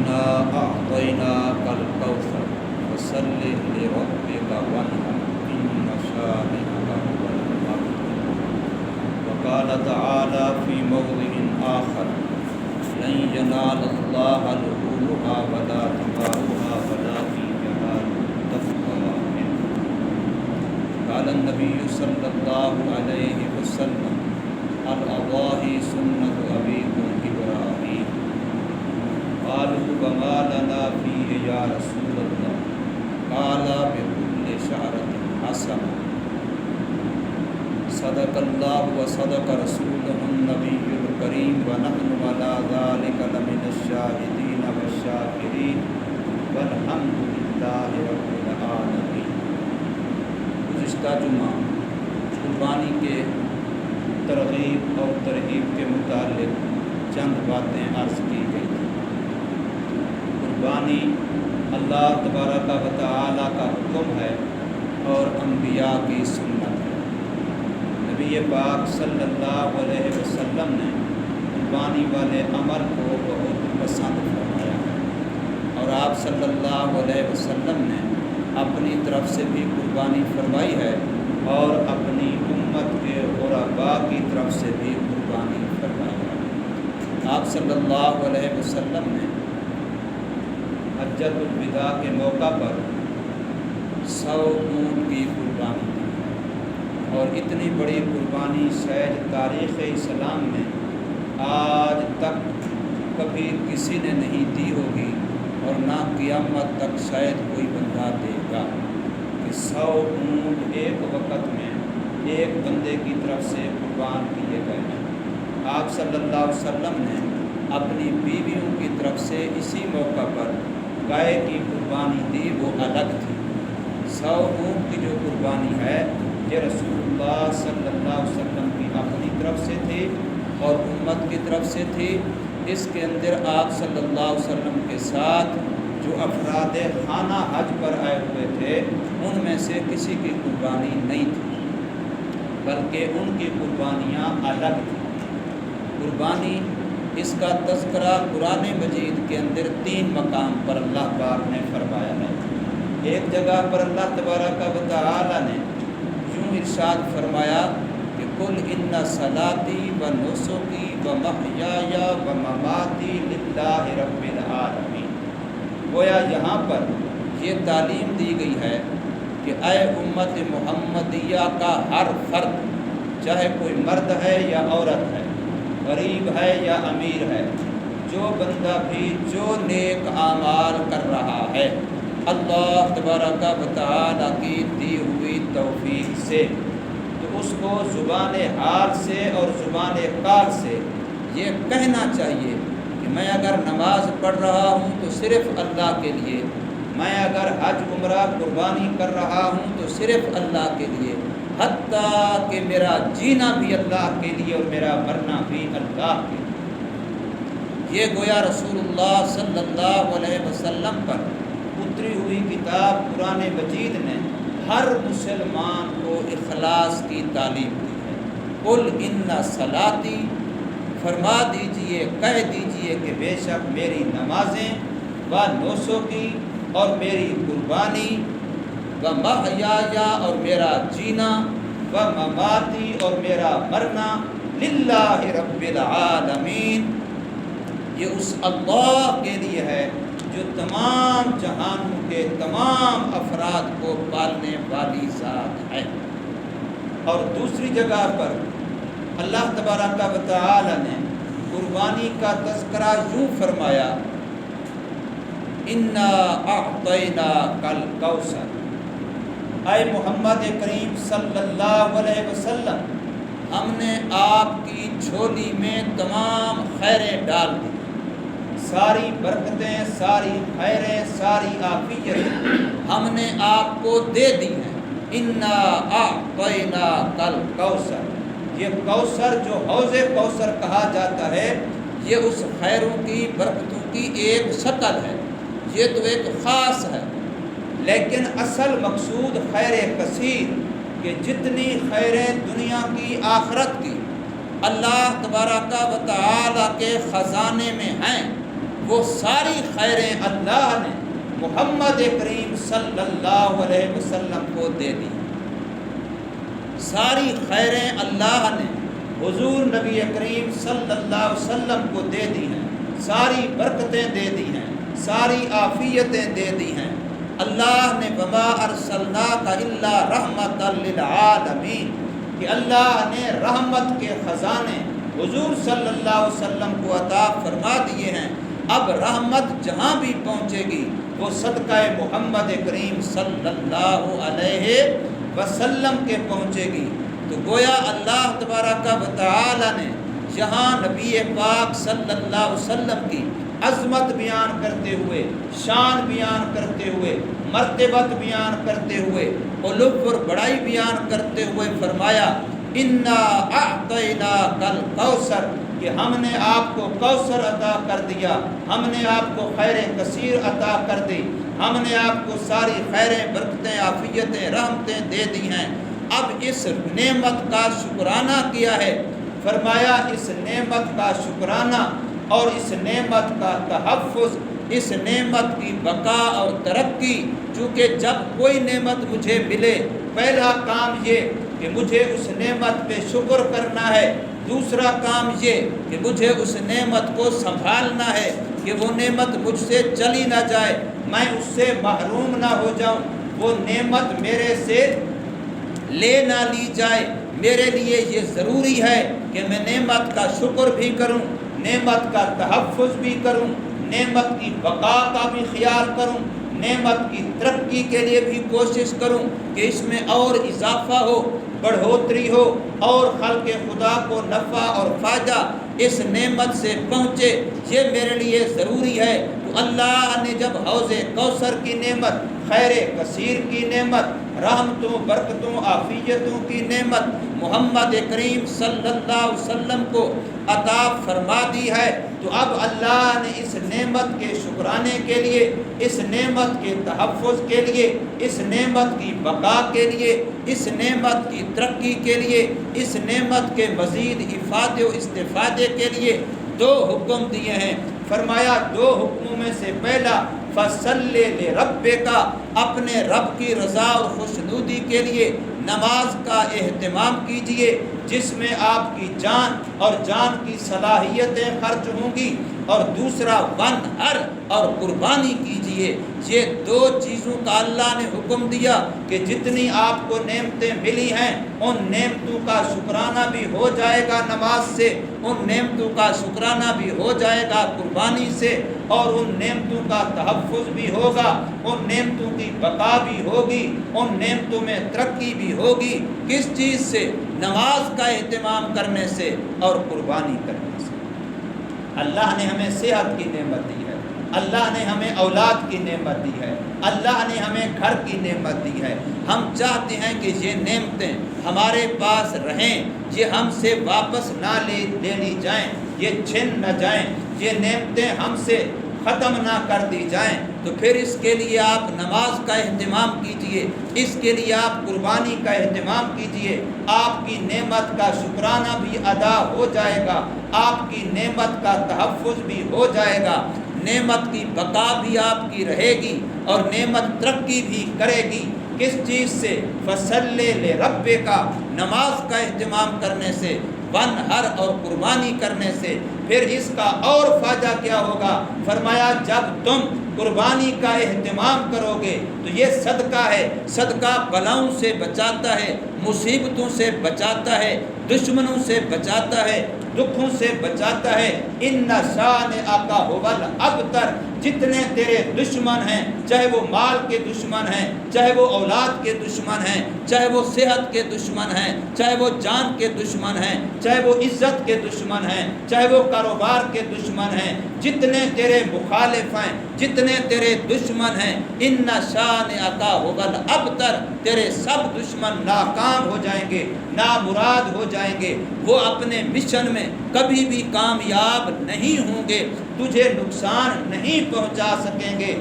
إنا أعطيناك الكوثر فصل لربك وانحر إن شانئك هو الأبتر. وقال تعالى في موضع آخر لن ينال الله لحومها ولا دماؤها ولكن يناله التقوى منكم. قال النبي صلى الله عليه وسلم الأضاحي سنة أبيكم إبراهيم. قالوا وما لنا فيه يا رسول الله؟ قال بكل شعرة حسنة. صدق الله وصدق رسوله النبي الكريم ونحن على ذلك لمن الشاهدين والشاكرين والحمد لله رب العالمين. گزشتہ جمعہ قربانی کے ترغیب اور ترغیب کے متعلق چند باتیں عرض کی گئی تھیں. قربانی اللہ تبارک و تعالی کا حکم ہے اور انبیاء کی سنت ہے. نبی پاک صلی اللہ علیہ وسلم نے قربانی والے عمل کو بہت پسند فرمایا ہے اور آپ صلی اللہ علیہ وسلم نے اپنی طرف سے بھی قربانی فرمائی ہے اور اپنی امت کے غرباء کی طرف سے بھی قربانی فرمائی ہے. آپ صلی اللہ علیہ وسلم نے حجۃ الوداع کے موقع پر 100 اونٹ کی قربانی دی اور اتنی بڑی قربانی شاید تاریخ اسلام میں آج تک کبھی کسی نے نہیں دی ہوگی اور نہ قیامت تک شاید کوئی بندہ دے گا کہ 100 اونٹ ایک وقت میں ایک بندے کی طرف سے قربان کیے گئے ہیں. آپ صلی اللہ علیہ وسلم نے اپنی بیویوں کی طرف سے اسی موقع پر گائے کی قربانی دی، وہ الگ تھی. 100 اونٹ کی جو قربانی ہے یہ رسول اللہ صلی اللہ علیہ وسلم کی اپنی طرف سے تھی اور امت کی طرف سے تھی. اس کے اندر آپ صلی اللہ علیہ وسلم کے ساتھ جو افراد خانہ حج پر آئے ہوئے تھے ان میں سے کسی کی قربانی نہیں تھی بلکہ ان کی قربانیاں الگ تھیں. قربانی اس کا تذکرہ قرآن مجید کے اندر 3 مقام پر اللہ پاک نے فرمایا ہے. ایک جگہ پر اللہ تبارک و تعالی نے یوں ارشاد فرمایا کہ قل ان صلاتی و نسکی و محیای و مماتی للہ رب العالمین. گویا یہاں پر یہ تعلیم دی گئی ہے کہ اے امت محمدیہ کا ہر فرد، چاہے کوئی مرد ہے یا عورت ہے، غریب ہے یا امیر ہے، جو بندہ بھی جو نیک اعمال کر رہا ہے اللہ تبارک و تعالی کی دی ہوئی توفیق سے، تو اس کو زبان حال سے اور زبان قال سے یہ کہنا چاہیے کہ میں اگر نماز پڑھ رہا ہوں تو صرف اللہ کے لیے، میں اگر حج عمرہ قربانی کر رہا ہوں تو صرف اللہ کے لیے، حتیٰ کہ میرا جینا بھی اللہ کے لیے اور میرا مرنا بھی اللہ کے لیے. یہ گویا رسول اللہ صلی اللہ علیہ وسلم پر اتری ہوئی کتاب قرآن مجید نے ہر مسلمان کو اخلاص کی تعلیم دی ہے. قل ان صلاتی، فرما دیجئے، کہہ دیجئے کہ بے شک میری نمازیں و نسکی اور میری قربانی و محیای اور میرا جینا و مماتی اور میرا مرنا للہ رب العالمین، یہ اس اللہ کے لیے ہے جو تمام جہانوں کے تمام افراد کو پالنے والی ذات ہے. اور دوسری جگہ پر اللہ تبارک و تعالی نے قربانی کا تذکرہ یوں فرمایا انا اعطیناک الکوثر. اے محمد کریم صلی اللہ علیہ وسلم، ہم نے آپ کی جھولی میں تمام خیریں ڈال دی، ساری برکتیں، ساری خیریں، ساری عافیتیں ہم نے آپ کو دے دی ہیں. انا اعطیناک الکوثر، یہ کوثر جو حوض کوثر کہا جاتا ہے یہ اس خیروں کی برکتوں کی ایک شکل ہے، یہ تو ایک خاص ہے، لیکن اصل مقصود خیر کثیر کہ جتنی خیریں دنیا کی آخرت کی اللہ تبارک و تعالی کے خزانے میں ہیں وہ ساری خیریں اللہ نے محمد کریم صلی اللہ علیہ وسلم کو دے دی۔ ساری خیریں اللہ نے حضور نبی کریم صلی اللہ علیہ وسلم کو دے دی ہیں، ساری برکتیں دے دی ہیں، ساری عافیتیں دے دی ہیں۔ اللہ نے وما ارسلناک الا رحمۃ للعالمین کہ اللہ نے رحمت کے خزانے حضور صلی اللہ علیہ وسلم کو عطا فرما دیے ہیں۔ اب رحمت جہاں بھی پہنچے گی وہ صدقہ محمد کریم صلی اللہ علیہ وسلم کے پہنچے گی۔ تو گویا اللہ تبارک و تعالی نے جہاں نبی پاک صلی اللہ علیہ وسلم کی عظمت بیان کرتے ہوئے، شان بیان کرتے ہوئے، مرتبت بیان کرتے ہوئے، علو اور بڑائی بیان کرتے ہوئے فرمایا انا اعطیناک الکوثر کہ ہم نے آپ کو کوثر عطا کر دیا، ہم نے آپ کو خیر کثیر عطا کر دی، ہم نے آپ کو ساری خیریں، برکتیں، عافیتیں، رحمتیں دے دی ہیں۔ اب اس نعمت کا شکرانہ کیا ہے؟ فرمایا اس نعمت کا شکرانہ اور اس نعمت کا تحفظ، اس نعمت کی بقا اور ترقی، چونکہ جب کوئی نعمت مجھے ملے پہلا کام یہ کہ مجھے اس نعمت پہ شکر کرنا ہے، دوسرا کام یہ کہ مجھے اس نعمت کو سنبھالنا ہے کہ وہ نعمت مجھ سے چلی نہ جائے، میں اس سے محروم نہ ہو جاؤں، وہ نعمت میرے سے لے نہ لی جائے۔ میرے لیے یہ ضروری ہے کہ میں نعمت کا شکر بھی کروں، نعمت کا تحفظ بھی کروں، نعمت کی بقا کا بھی خیال کروں، نعمت کی ترقی کے لیے بھی کوشش کروں کہ اس میں اور اضافہ ہو، بڑھوتری ہو، اور خلق خدا کو نفع اور فائدہ اس نعمت سے پہنچے، یہ میرے لیے ضروری ہے۔ تو اللہ نے جب حوض کوثر کی نعمت، خیر کثیر کی نعمت، رحمتوں، برکتوں، عافیتوں کی نعمت محمد کریم صلی اللہ علیہ وسلم کو عطا فرما دی ہے، تو اب اللہ نے اس نعمت کے شکرانے کے لیے، اس نعمت کے تحفظ کے لیے، اس نعمت کی بقا کے لیے، اس نعمت کی ترقی کے لیے، اس نعمت کے مزید افادے و استفادے کے لیے دو حکم دیے ہیں۔ فرمایا دو حکموں میں سے پہلا فصلی لربک، اپنے رب کی رضا اور خوشنودی کے لیے نماز کا اہتمام کیجئے، جس میں آپ کی جان اور جان کی صلاحیتیں خرچ ہوں گی، اور دوسرا ونحر اور قربانی کیجئے۔ یہ دو چیزوں کا اللہ نے حکم دیا کہ جتنی آپ کو نعمتیں ملی ہیں ان نعمتوں کا شکرانہ بھی ہو جائے گا نماز سے، ان نعمتوں کا شکرانہ بھی ہو جائے گا قربانی سے، اور ان نعمتوں کا تحفظ بھی ہوگا، ان نعمتوں کی بقا بھی ہوگی، ان نعمتوں میں ترقی بھی ہوگی۔ کس چیز سے؟ نماز کا اہتمام کرنے سے اور قربانی کرنے سے۔ اللہ نے ہمیں صحت کی نعمت دی ہے، اللہ نے ہمیں اولاد کی نعمت دی ہے، اللہ نے ہمیں گھر کی نعمت دی ہے۔ ہم چاہتے ہیں کہ یہ نعمتیں ہمارے پاس رہیں، یہ ہم سے واپس نہ لے لی جائیں، یہ چھن نہ جائیں، یہ نعمتیں ہم سے ختم نہ کر دی جائیں۔ تو پھر اس کے لیے آپ نماز کا اہتمام کیجئے، اس کے لیے آپ قربانی کا اہتمام کیجئے، آپ کی نعمت کا شکرانہ بھی ادا ہو جائے گا، آپ کی نعمت کا تحفظ بھی ہو جائے گا، نعمت کی بقا بھی آپ کی رہے گی اور نعمت ترقی بھی کرے گی۔ کس چیز سے؟ فصلی لربک، نماز کا اہتمام کرنے سے، ونحر اور قربانی کرنے سے۔ پھر اس کا اور فائدہ کیا ہوگا؟ فرمایا جب تم قربانی کا اہتمام کرو گے تو یہ صدقہ ہے، صدقہ بلاؤں سے بچاتا ہے، مصیبتوں سے بچاتا ہے، دشمنوں سے بچاتا ہے، دکھوں سے بچاتا ہے۔ ان شانئک ھو الابتر، جتنے تیرے دشمن ہیں، چاہے وہ مال کے دشمن ہیں، چاہے وہ اولاد کے دشمن ہیں، چاہے وہ صحت کے دشمن ہیں، چاہے وہ جان کے دشمن ہیں، چاہے وہ عزت کے دشمن ہیں، چاہے وہ کاروبار کے دشمن ہیں، جتنے تیرے مخالف ہیں، جتنے تیرے دشمن ہیں، ان شانئک ھو الابتر، تیرے سب دشمن ناکام ہو جائیں گے، نامراد ہو جائیں گے، وہ اپنے مشن میں کبھی بھی کامیاب نہیں ہوں گے، تجھے نقصان نہیں پہنچا سکیں گے۔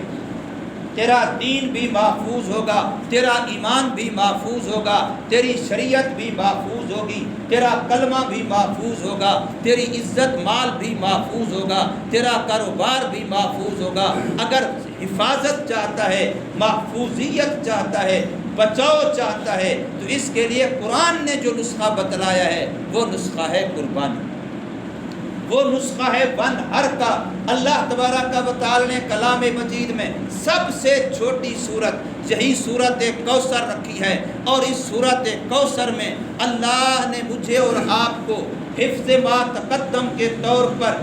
تیرا دین بھی محفوظ ہوگا، تیرا ایمان بھی محفوظ ہوگا، تیری شریعت بھی محفوظ ہوگی، تیرا کلمہ بھی محفوظ ہوگا، تیری عزت مال بھی محفوظ ہوگا، تیرا کاروبار بھی محفوظ ہوگا۔ اگر حفاظت چاہتا ہے، محفوظیت چاہتا ہے، بچاؤ چاہتا ہے، تو اس کے لیے قرآن نے جو نسخہ بتلایا ہے وہ نسخہ ہے قربانی، وہ نسخہ ہے ون ہر کا۔ اللہ تبارک و تعالی نے کلام مجید میں سب سے چھوٹی صورت یہی صورت کوثر رکھی ہے، اور اس صورت کوثر میں اللہ نے مجھے اور آپ کو حفظ ما تقدم کے طور پر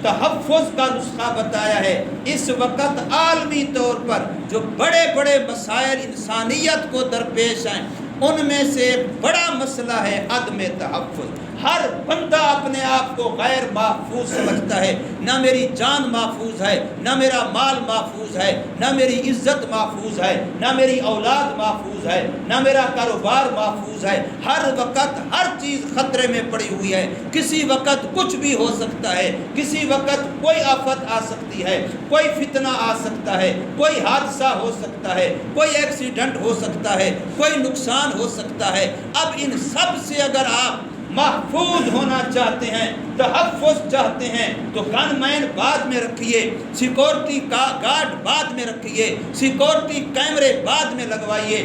تحفظ کا نسخہ بتایا ہے۔ اس وقت عالمی طور پر جو بڑے بڑے مسائل انسانیت کو درپیش ہیں، ان میں سے ایک بڑا مسئلہ ہے عدم تحفظ۔ ہر بندہ اپنے آپ کو غیر محفوظ سمجھتا ہے، نہ میری جان محفوظ ہے، نہ میرا مال محفوظ ہے، نہ میری عزت محفوظ ہے، نہ میری اولاد محفوظ ہے، نہ میرا کاروبار محفوظ ہے۔ ہر وقت ہر چیز خطرے میں پڑی ہوئی ہے، کسی وقت کچھ بھی ہو سکتا ہے، کسی وقت کوئی آفت آ سکتی ہے، کوئی فتنہ آ سکتا ہے، کوئی حادثہ ہو سکتا ہے، کوئی ایکسیڈنٹ ہو سکتا ہے، کوئی نقصان ہو سکتا ہے۔ اب ان سب سے اگر آپ محفوظ ہونا چاہتے ہیں، تحفظ چاہتے ہیں، تو گن مین بعد میں رکھیے، سیکورٹی گارڈ بعد میں رکھیے، سیکورٹی کیمرے بعد میں لگوائیے،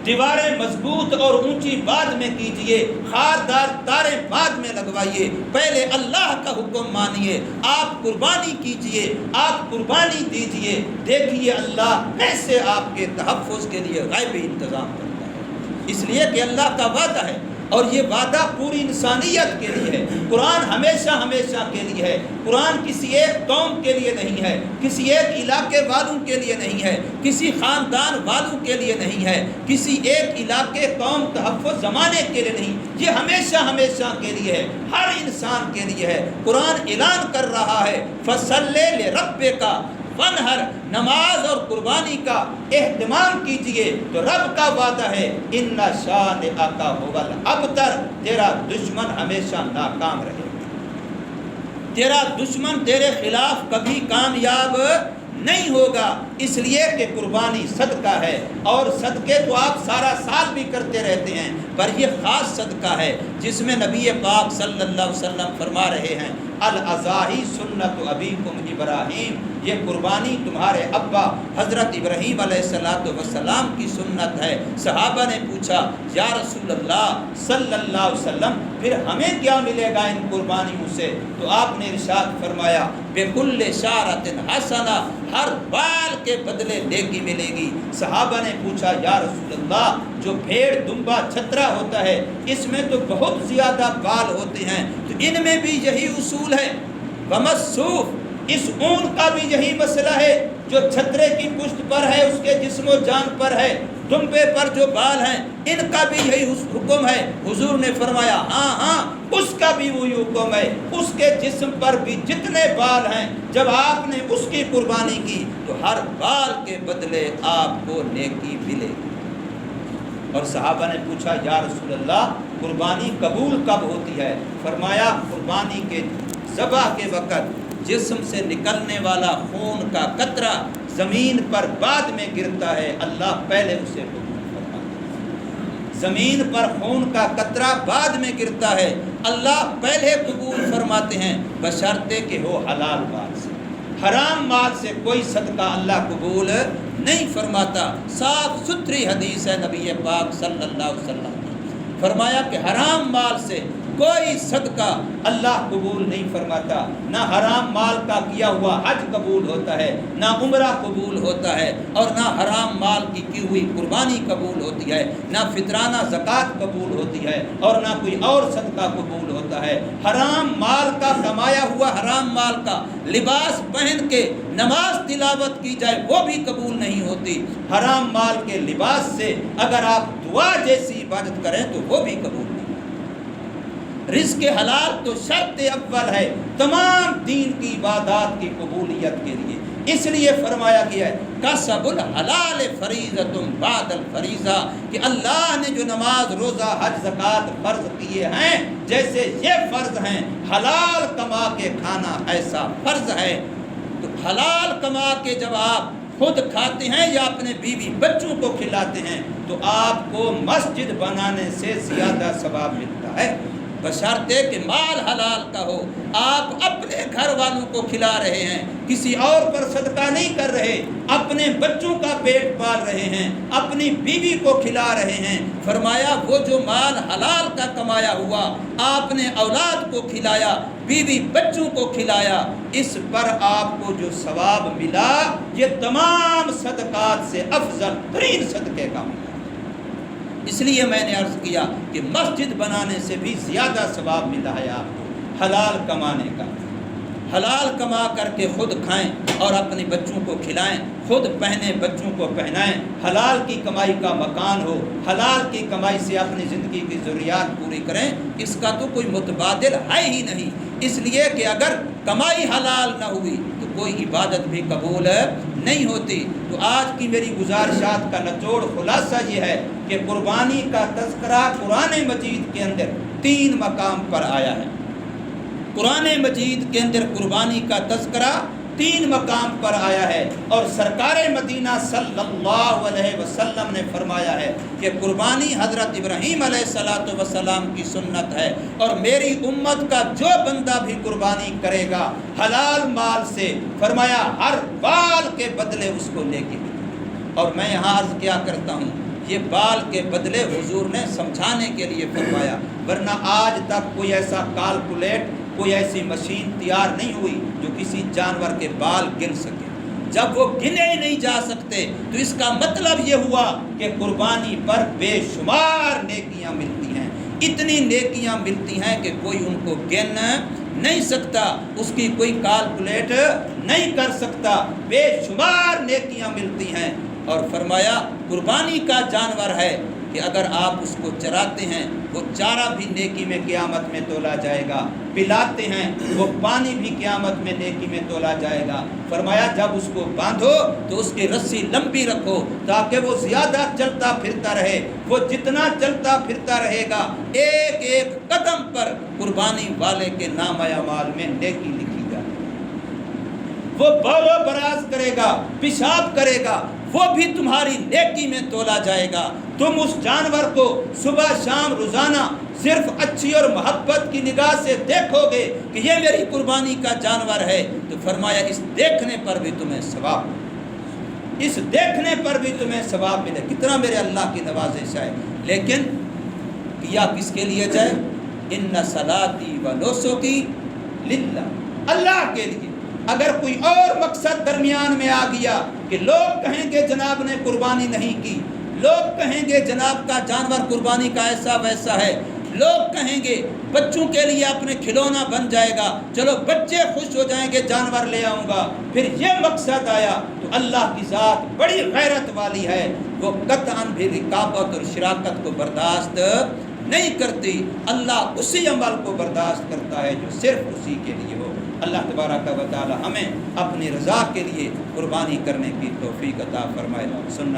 دیواریں مضبوط اور اونچی بعد میں کیجئے، خاردار تاریں بعد میں لگوائیے، پہلے اللہ کا حکم مانیے، آپ قربانی کیجئے، آپ قربانی دیجئے، دیکھیے اللہ کیسے آپ کے تحفظ کے لیے غیبی انتظام کرتا ہے۔ اس لیے کہ اللہ کا وعدہ ہے، اور یہ وعدہ پوری انسانیت کے لیے ہے۔ قرآن ہمیشہ ہمیشہ کے لیے ہے، قرآن کسی ایک قوم کے لیے نہیں ہے، کسی ایک علاقے والوں کے لیے نہیں ہے، کسی خاندان والوں کے لیے نہیں ہے، کسی ایک علاقے قوم تحفظ زمانے کے لیے نہیں، یہ ہمیشہ ہمیشہ کے لیے ہے، ہر انسان کے لیے ہے۔ قرآن اعلان کر رہا ہے فَصَلِّ لِرَبِّكَ وَانْحَرْ، نماز اور قربانی کا اہتمام کیجئے، تو رب کا وعدہ ہے اِنَّ شَانِئَكَ هُوَ الْأَبْتَرُ، تیرا دشمن ہمیشہ ناکام رہے گا، تیرا دشمن تیرے خلاف کبھی کامیاب نہیں ہوگا، اس لیے کہ قربانی صدقہ ہے، اور صدقے تو آپ سارا سال بھی کرتے رہتے ہیں، پر یہ خاص صدقہ ہے جس میں نبی پاک صلی اللہ علیہ وسلم فرما رہے ہیں الاضاحی سنت ابیکم ابراہیم، یہ قربانی تمہارے ابا حضرت ابراہیم علیہ السلام کی سنت ہے۔ صحابہ نے پوچھا یا رسول اللہ صلی اللہ علیہ وسلم پھر ہمیں کیا ملے گا ان قربانیوں سے؟ تو آپ نے ارشاد فرمایا بِكُلِّ شَعْرَةٍ حَسَنَةٍ، ہر بال کے بدلے نیکی ملے گی۔ صحابہ نے پوچھا یا رسول اللہ جو بھیڑ دمبا چھترا ہوتا ہے اس میں تو بہت زیادہ بال ہوتے ہیں، تو ان میں بھی یہی اصول ہے؟ وَمَسُّوفٍ، اس اون کا بھی یہی مسئلہ ہے، جو چھترے کی پشت پر ہے اس کے جسم و جان پر ہے، دمبے پر جو بال ہیں ان کا بھی یہی حکم ہے۔ حضور نے فرمایا ہاں ہاں اس کا بھی وہی حکم ہے، اس کے جسم پر بھی جتنے بال ہیں جب آپ نے اس کی قربانی کی تو ہر بال کے بدلے آپ کو نیکی ملے گی۔ اور صحابہ نے پوچھا یا رسول اللہ قربانی قبول کب ہوتی ہے؟ فرمایا قربانی کے ذبح کے وقت جسم سے نکلنے والا خون کا قطرہ زمین پر بعد میں گرتا ہے، اللہ پہلے اسے قبول فرماتا ہے۔ زمین پر خون کا قطرہ بعد میں گرتا ہے، اللہ پہلے قبول فرماتے ہیں، بشرطے کہ ہو حلال مال سے۔ حرام مال سے کوئی صدقہ اللہ قبول نہیں فرماتا۔ صاف ستھری حدیث ہے نبی پاک صلی اللہ علیہ وسلم نے فرمایا کہ حرام مال سے کوئی صدقہ اللہ قبول نہیں فرماتا، نہ حرام مال کا کیا ہوا حج قبول ہوتا ہے، نہ عمرہ قبول ہوتا ہے، اور نہ حرام مال کی ہوئی قربانی قبول ہوتی ہے، نہ فطرانہ زکوٰۃ قبول ہوتی ہے، اور نہ کوئی اور صدقہ قبول ہوتا ہے۔ حرام مال کا کمایا ہوا حرام مال کا لباس پہن کے نماز تلاوت کی جائے وہ بھی قبول نہیں ہوتی۔ حرام مال کے لباس سے اگر آپ دعا جیسی عبادت کریں تو وہ بھی قبول نہیں۔ رزق حلال تو شرط اول ہے تمام دین کی عبادات کی قبولیت کے لیے، اس لیے فرمایا گیا ہے کسب الحلال فریضۃ بعد الفریضہ، کہ اللہ نے جو نماز روزہ حج زکوٰۃ فرض کیے ہیں جیسے یہ فرض ہیں، حلال کما کے کھانا ایسا فرض ہے۔ تو حلال کما کے جب آپ خود کھاتے ہیں یا اپنے بیوی بچوں کو کھلاتے ہیں تو آپ کو مسجد بنانے سے زیادہ ثواب ملتا ہے، بشرطے کہ مال حلال کا ہو۔ آپ اپنے گھر والوں کو کھلا رہے ہیں، کسی اور پر صدقہ نہیں کر رہے، اپنے بچوں کا پیٹ پال رہے ہیں، اپنی بیوی کو کھلا رہے ہیں۔ فرمایا وہ جو مال حلال کا کمایا ہوا آپ نے اولاد کو کھلایا، بیوی بچوں کو کھلایا، اس پر آپ کو جو ثواب ملا یہ تمام صدقات سے افضل ترین صدقے کا ملا۔ اس لیے میں نے عرض کیا کہ مسجد بنانے سے بھی زیادہ ثواب ملا ہے آپ کو حلال کمانے کا۔ حلال کما کر کے خود کھائیں اور اپنے بچوں کو کھلائیں، خود پہنیں بچوں کو پہنائیں، حلال کی کمائی کا مکان ہو، حلال کی کمائی سے اپنی زندگی کی ضروریات پوری کریں، اس کا تو کوئی متبادل ہے ہی نہیں۔ اس لیے کہ اگر کمائی حلال نہ ہوئی تو کوئی عبادت بھی قبول نہیں ہوتی۔ تو آج کی میری گزارشات کا نچوڑ خلاصہ یہ ہے کہ قربانی کا تذکرہ قرآن مجید کے اندر 3 مقام پر آیا ہے۔ قرآن مجید کے اندر قربانی کا تذکرہ 3 مقام پر آیا ہے، اور سرکار مدینہ صلی اللہ علیہ وسلم نے فرمایا ہے کہ قربانی حضرت ابراہیم علیہ السلام کی سنت ہے، اور میری امت کا جو بندہ بھی قربانی کرے گا حلال مال سے، فرمایا ہر بال کے بدلے اس کو لے کے۔ اور میں یہاں عرض کیا کرتا ہوں یہ بال کے بدلے حضور نے سمجھانے کے لیے فرمایا، ورنہ آج تک کوئی ایسا کیلکولیٹ، کوئی ایسی مشین تیار نہیں ہوئی جو کسی جانور کے بال گن سکے۔ جب وہ گنے ہی نہیں جا سکتے تو اس کا مطلب یہ ہوا کہ قربانی پر بے شمار نیکیاں ملتی ہیں، اتنی نیکیاں ملتی ہیں کہ کوئی ان کو گن نہیں سکتا، اس کی کوئی کیلکولیٹ نہیں کر سکتا، بے شمار نیکیاں ملتی ہیں۔ اور فرمایا قربانی کا جانور ہے کہ اگر آپ اس کو چراتے ہیں وہ چارہ بھی نیکی میں قیامت میں تولا جائے گا، پلاتے ہیں وہ پانی بھی قیامت میں نیکی میں تولا جائے گا۔ فرمایا جب اس کو باندھو تو اس کی رسی لمبی رکھو تاکہ وہ زیادہ چلتا پھرتا رہے، وہ جتنا چلتا پھرتا رہے گا ایک ایک قدم پر قربانی والے کے نام اعمال میں نیکی لکھی جائے۔ وہ بول و براز کرے گا، پیشاب کرے گا، وہ بھی تمہاری نیکی میں تولا جائے گا۔ تم اس جانور کو صبح شام روزانہ صرف اچھی اور محبت کی نگاہ سے دیکھو گے کہ یہ میری قربانی کا جانور ہے، تو فرمایا اس دیکھنے پر بھی تمہیں ثواب، اس دیکھنے پر بھی تمہیں ثواب ملے۔ کتنا میرے اللہ کی نوازش ہے، لیکن کیا کس کے لیے جائے؟ ان صلاتی و نسکی للہ، اللہ کے لیے۔ اگر کوئی اور مقصد درمیان میں آ گیا کہ لوگ کہیں گے جناب نے قربانی نہیں کی، لوگ کہیں گے جناب کا جانور قربانی کا ایسا ویسا ہے، لوگ کہیں گے بچوں کے لیے اپنے کھلونا بن جائے گا، چلو بچے خوش ہو جائیں گے جانور لے آؤں گا، پھر یہ مقصد آیا تو اللہ کی ذات بڑی غیرت والی ہے، وہ قطعاً بھی رکابت اور شراکت کو برداشت نہیں کرتی۔ اللہ اسی عمل کو برداشت کرتا ہے جو صرف اسی کے لیے ہو۔ اللہ تبارک و تعالی ہمیں اپنی رضا کے لیے قربانی کرنے کی توفیق عطا فرمائے۔ سنت